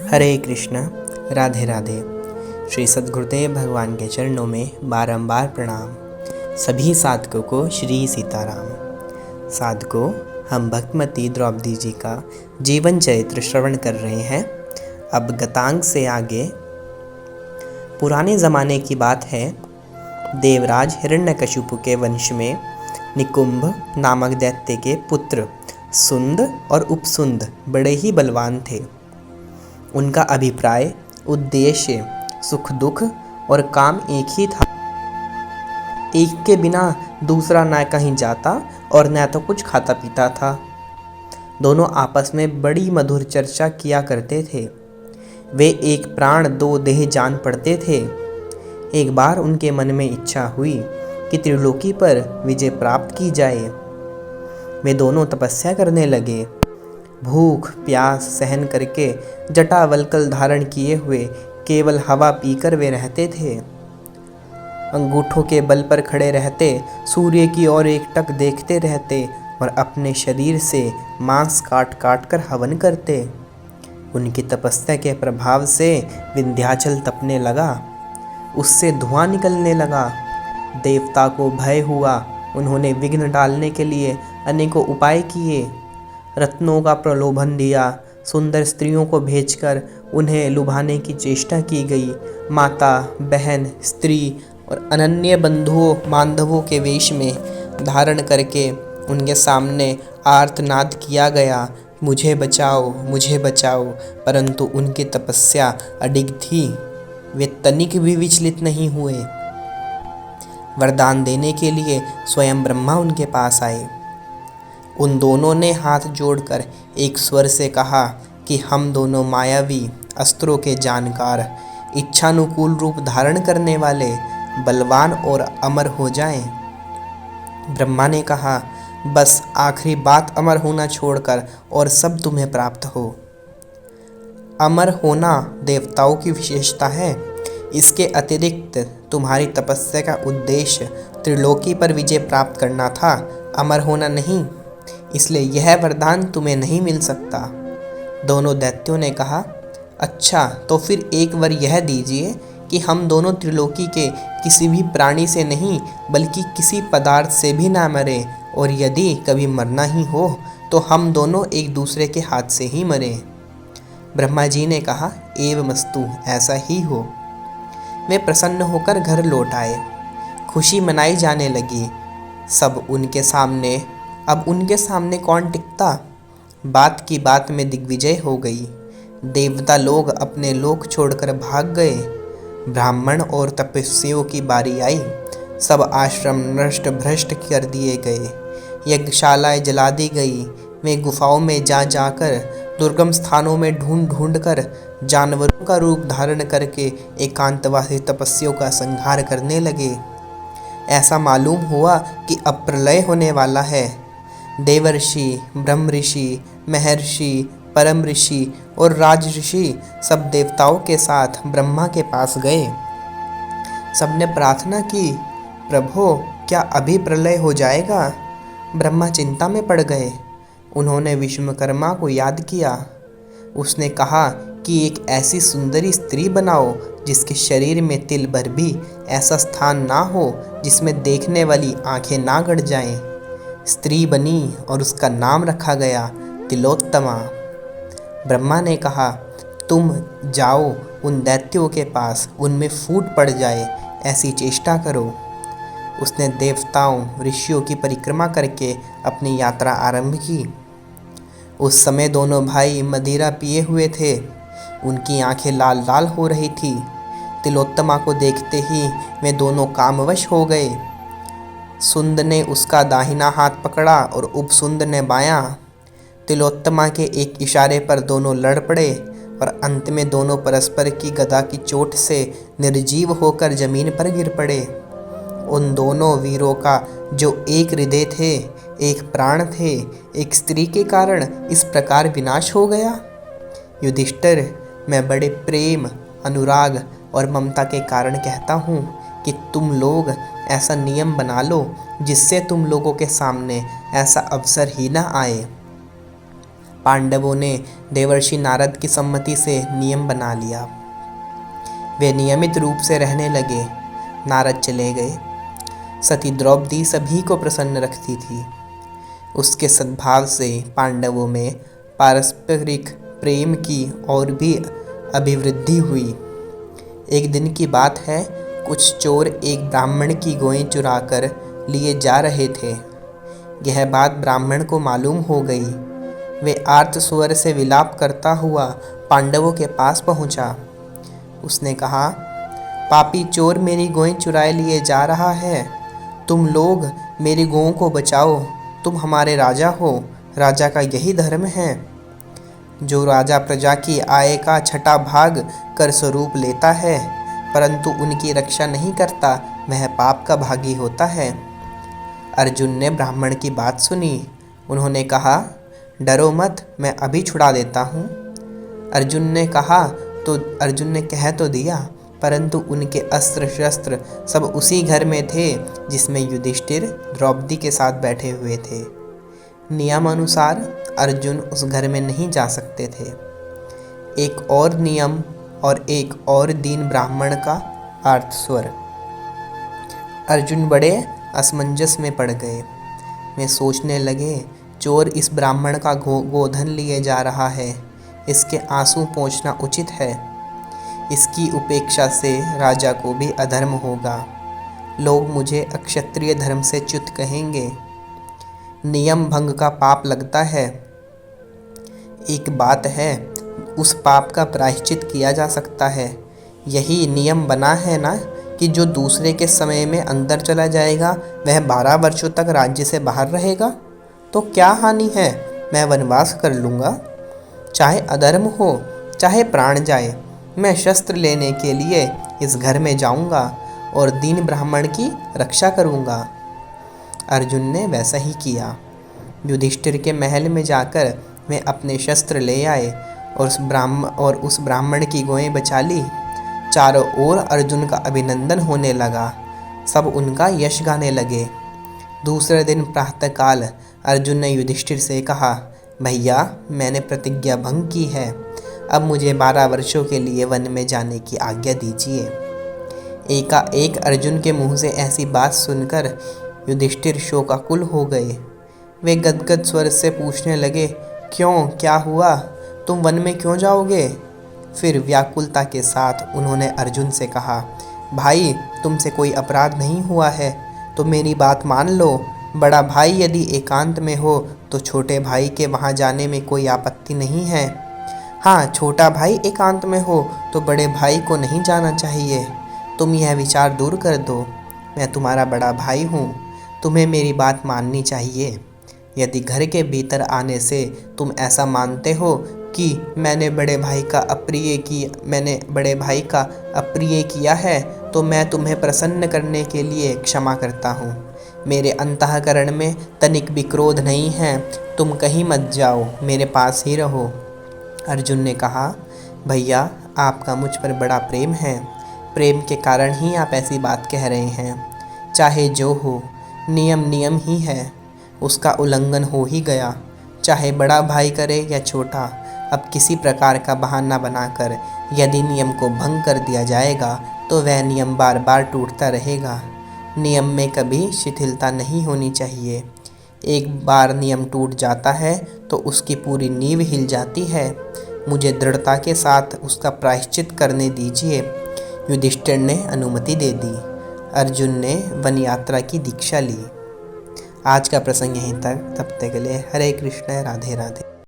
हरे कृष्ण। राधे राधे। श्री सद्गुरुदेव भगवान के चरणों में बारंबार प्रणाम। सभी साधकों को श्री सीताराम। साधकों, हम भक्तमती द्रौपदी जी का जीवन चरित्र श्रवण कर रहे हैं। अब गतांग से आगे पुराने ज़माने की बात है। देवराज हिरण्यकशिपु के वंश में निकुंभ नामक दैत्य के पुत्र सुंद और उपसुंद बड़े ही बलवान थे। उनका अभिप्राय, उद्देश्य, सुख दुख और काम एक ही था। एक के बिना दूसरा न कहीं जाता और न तो कुछ खाता पीता था। दोनों आपस में बड़ी मधुर चर्चा किया करते थे। वे एक प्राण दो देह जान पड़ते थे। एक बार उनके मन में इच्छा हुई कि त्रिलोकी पर विजय प्राप्त की जाए। वे दोनों तपस्या करने लगे। भूख प्यास सहन करके जटावल्कल धारण किए हुए केवल हवा पीकर वे रहते थे। अंगूठों के बल पर खड़े रहते, सूर्य की ओर एकटक देखते रहते और अपने शरीर से मांस काट काट कर हवन करते। उनकी तपस्या के प्रभाव से विंध्याचल तपने लगा, उससे धुआं निकलने लगा। देवता को भय हुआ। उन्होंने विघ्न डालने के लिए अनेकों उपाय किए। रत्नों का प्रलोभन दिया। सुंदर स्त्रियों को भेजकर उन्हें लुभाने की चेष्टा की गई। माता, बहन, स्त्री और अनन्य बंधुओं बांधवों के वेश में धारण करके उनके सामने आर्तनाद किया गया, मुझे बचाओ, मुझे बचाओ। परंतु उनकी तपस्या अडिग थी। वे तनिक भी विचलित नहीं हुए। वरदान देने के लिए स्वयं ब्रह्मा उनके पास आए। उन दोनों ने हाथ जोड़कर एक स्वर से कहा कि हम दोनों मायावी, अस्त्रों के जानकार, इच्छानुकूल रूप धारण करने वाले, बलवान और अमर हो जाएं। ब्रह्मा ने कहा, बस आखिरी बात अमर होना छोड़कर और सब तुम्हें प्राप्त हो। अमर होना देवताओं की विशेषता है। इसके अतिरिक्त तुम्हारी तपस्या का उद्देश्य त्रिलोकी पर विजय प्राप्त करना था, अमर होना नहीं। इसलिए यह वरदान तुम्हें नहीं मिल सकता। दोनों दैत्यों ने कहा, अच्छा तो फिर एक वर यह दीजिए कि हम दोनों त्रिलोकी के किसी भी प्राणी से नहीं बल्कि किसी पदार्थ से भी ना मरे, और यदि कभी मरना ही हो तो हम दोनों एक दूसरे के हाथ से ही मरे। ब्रह्मा जी ने कहा, एवमस्तु, ऐसा ही हो। वे प्रसन्न होकर घर लौट आए। खुशी मनाई जाने लगी। अब उनके सामने कौन टिकता। बात की बात में दिग्विजय हो गई। देवता लोग अपने लोक छोड़कर भाग गए। ब्राह्मण और तपस्वियों की बारी आई। सब आश्रम नष्ट भ्रष्ट कर दिए गए। यज्ञशालाएं जला दी गई। वे गुफाओं में जा जाकर, दुर्गम स्थानों में ढूंढ ढूंढ कर, जानवरों का रूप धारण करके एकांतवासी तपस्वियों का संहार करने लगे। ऐसा मालूम हुआ कि अब प्रलय होने वाला है। देवर्षि, ब्रह्म ऋषि, महर्षि, परम ऋषि और राज ऋषि सब देवताओं के साथ ब्रह्मा के पास गए। सबने प्रार्थना की, प्रभो क्या अभी प्रलय हो जाएगा। ब्रह्मा चिंता में पड़ गए। उन्होंने विश्वकर्मा को याद किया। उसने कहा कि एक ऐसी सुंदरी स्त्री बनाओ जिसके शरीर में तिल भर भी ऐसा स्थान ना हो जिसमें देखने वाली आंखें ना गड़ जाएं। स्त्री बनी और उसका नाम रखा गया तिलोत्तमा। ब्रह्मा ने कहा, तुम जाओ उन दैत्यों के पास, उनमें फूट पड़ जाए ऐसी चेष्टा करो। उसने देवताओं ऋषियों की परिक्रमा करके अपनी यात्रा आरंभ की। उस समय दोनों भाई मदिरा पिए हुए थे। उनकी आंखें लाल लाल हो रही थी। तिलोत्तमा को देखते ही वे दोनों कामवश हो गए। सुंद ने उसका दाहिना हाथ पकड़ा और उपसुंद ने बायां। तिलोत्तमा के एक इशारे पर दोनों लड़ पड़े और अंत में दोनों परस्पर की गदा की चोट से निर्जीव होकर जमीन पर गिर पड़े। उन दोनों वीरों का जो एक हृदय थे, एक प्राण थे, एक स्त्री के कारण इस प्रकार विनाश हो गया। युधिष्ठिर, मैं बड़े प्रेम, अनुराग और ममता के कारण कहता हूँ कि तुम लोग ऐसा नियम बना लो जिससे तुम लोगों के सामने ऐसा अवसर ही ना आए। पांडवों ने देवर्षि नारद की सम्मति से नियम बना लिया। वे नियमित रूप से रहने लगे। नारद चले गए। सती द्रौपदी सभी को प्रसन्न रखती थी। उसके सद्भाव से पांडवों में पारस्परिक प्रेम की और भी अभिवृद्धि हुई। एक दिन की बात है, कुछ चोर एक ब्राह्मण की गौएं चुरा कर लिए जा रहे थे। यह बात ब्राह्मण को मालूम हो गई। वे आर्त स्वर से विलाप करता हुआ पांडवों के पास पहुंचा। उसने कहा, पापी चोर मेरी गौएं चुराए लिए जा रहा है। तुम लोग मेरी गौओं को बचाओ। तुम हमारे राजा हो। राजा का यही धर्म है। जो राजा प्रजा की आय का छठा भाग कर स्वरूप लेता है परंतु उनकी रक्षा नहीं करता, वह पाप का भागी होता है। अर्जुन ने ब्राह्मण की बात सुनी। उन्होंने कहा, डरो मत, मैं अभी छुड़ा देता हूँ। अर्जुन ने कह तो दिया, परंतु उनके अस्त्र शस्त्र सब उसी घर में थे जिसमें युधिष्ठिर द्रौपदी के साथ बैठे हुए थे। नियम अनुसार अर्जुन उस घर में नहीं जा सकते थे। एक और नियम और एक और दीन ब्राह्मण का आर्त स्वर। अर्जुन बड़े असमंजस में पड़ गए। वे सोचने लगे, चोर इस ब्राह्मण का गोधन लिए जा रहा है। इसके आंसू पोंछना उचित है। इसकी उपेक्षा से राजा को भी अधर्म होगा। लोग मुझे अक्षत्रिय धर्म से च्युत कहेंगे। नियम भंग का पाप लगता है। एक बात है, उस पाप का प्रायश्चित किया जा सकता है। यही नियम बना है ना कि जो दूसरे के समय में अंदर चला जाएगा वह 12 वर्षों तक राज्य से बाहर रहेगा। तो क्या हानि है, मैं वनवास कर लूँगा। चाहे अधर्म हो, चाहे प्राण जाए, मैं शस्त्र लेने के लिए इस घर में जाऊँगा और दीन ब्राह्मण की रक्षा करूँगा। अर्जुन ने वैसा ही किया। युधिष्ठिर के महल में जाकर वे अपने शस्त्र ले आए और उस ब्राह्मण की गौएं बचा ली। चारों ओर अर्जुन का अभिनंदन होने लगा। सब उनका यश गाने लगे। दूसरे दिन प्रातःकाल अर्जुन ने युधिष्ठिर से कहा, भैया, मैंने प्रतिज्ञा भंग की है। अब मुझे 12 वर्षों के लिए वन में जाने की आज्ञा दीजिए। एकाएक अर्जुन के मुंह से ऐसी बात सुनकर युधिष्ठिर शोकाकुल हो गए। वे गदगद स्वर से पूछने लगे, क्यों, क्या हुआ? तुम वन में क्यों जाओगे? फिर व्याकुलता के साथ उन्होंने अर्जुन से कहा, भाई, तुमसे कोई अपराध नहीं हुआ है तो मेरी बात मान लो। बड़ा भाई यदि एकांत में हो तो छोटे भाई के वहाँ जाने में कोई आपत्ति नहीं है। हाँ, छोटा भाई एकांत में हो तो बड़े भाई को नहीं जाना चाहिए। तुम यह विचार दूर कर दो। मैं तुम्हारा बड़ा भाई हूँ। तुम्हें मेरी बात माननी चाहिए। यदि घर के भीतर आने से तुम ऐसा मानते हो कि मैंने बड़े भाई का अप्रिय किया है तो मैं तुम्हें प्रसन्न करने के लिए क्षमा करता हूँ। मेरे अंतःकरण में तनिक भी क्रोध नहीं है। तुम कहीं मत जाओ, मेरे पास ही रहो। अर्जुन ने कहा, भैया, आपका मुझ पर बड़ा प्रेम है। प्रेम के कारण ही आप ऐसी बात कह रहे हैं। चाहे जो हो, नियम नियम ही है। उसका उल्लंघन हो ही गया। चाहे बड़ा भाई करे या छोटा, अब किसी प्रकार का बहाना बनाकर यदि नियम को भंग कर दिया जाएगा तो वह नियम बार बार टूटता रहेगा। नियम में कभी शिथिलता नहीं होनी चाहिए। एक बार नियम टूट जाता है तो उसकी पूरी नींव हिल जाती है। मुझे दृढ़ता के साथ उसका प्रायश्चित करने दीजिए। युधिष्ठिर ने अनुमति दे दी। अर्जुन ने वन यात्रा की दीक्षा ली। आज का प्रसंग यहीं तक। तब तक के लिए हरे कृष्ण, राधे राधे।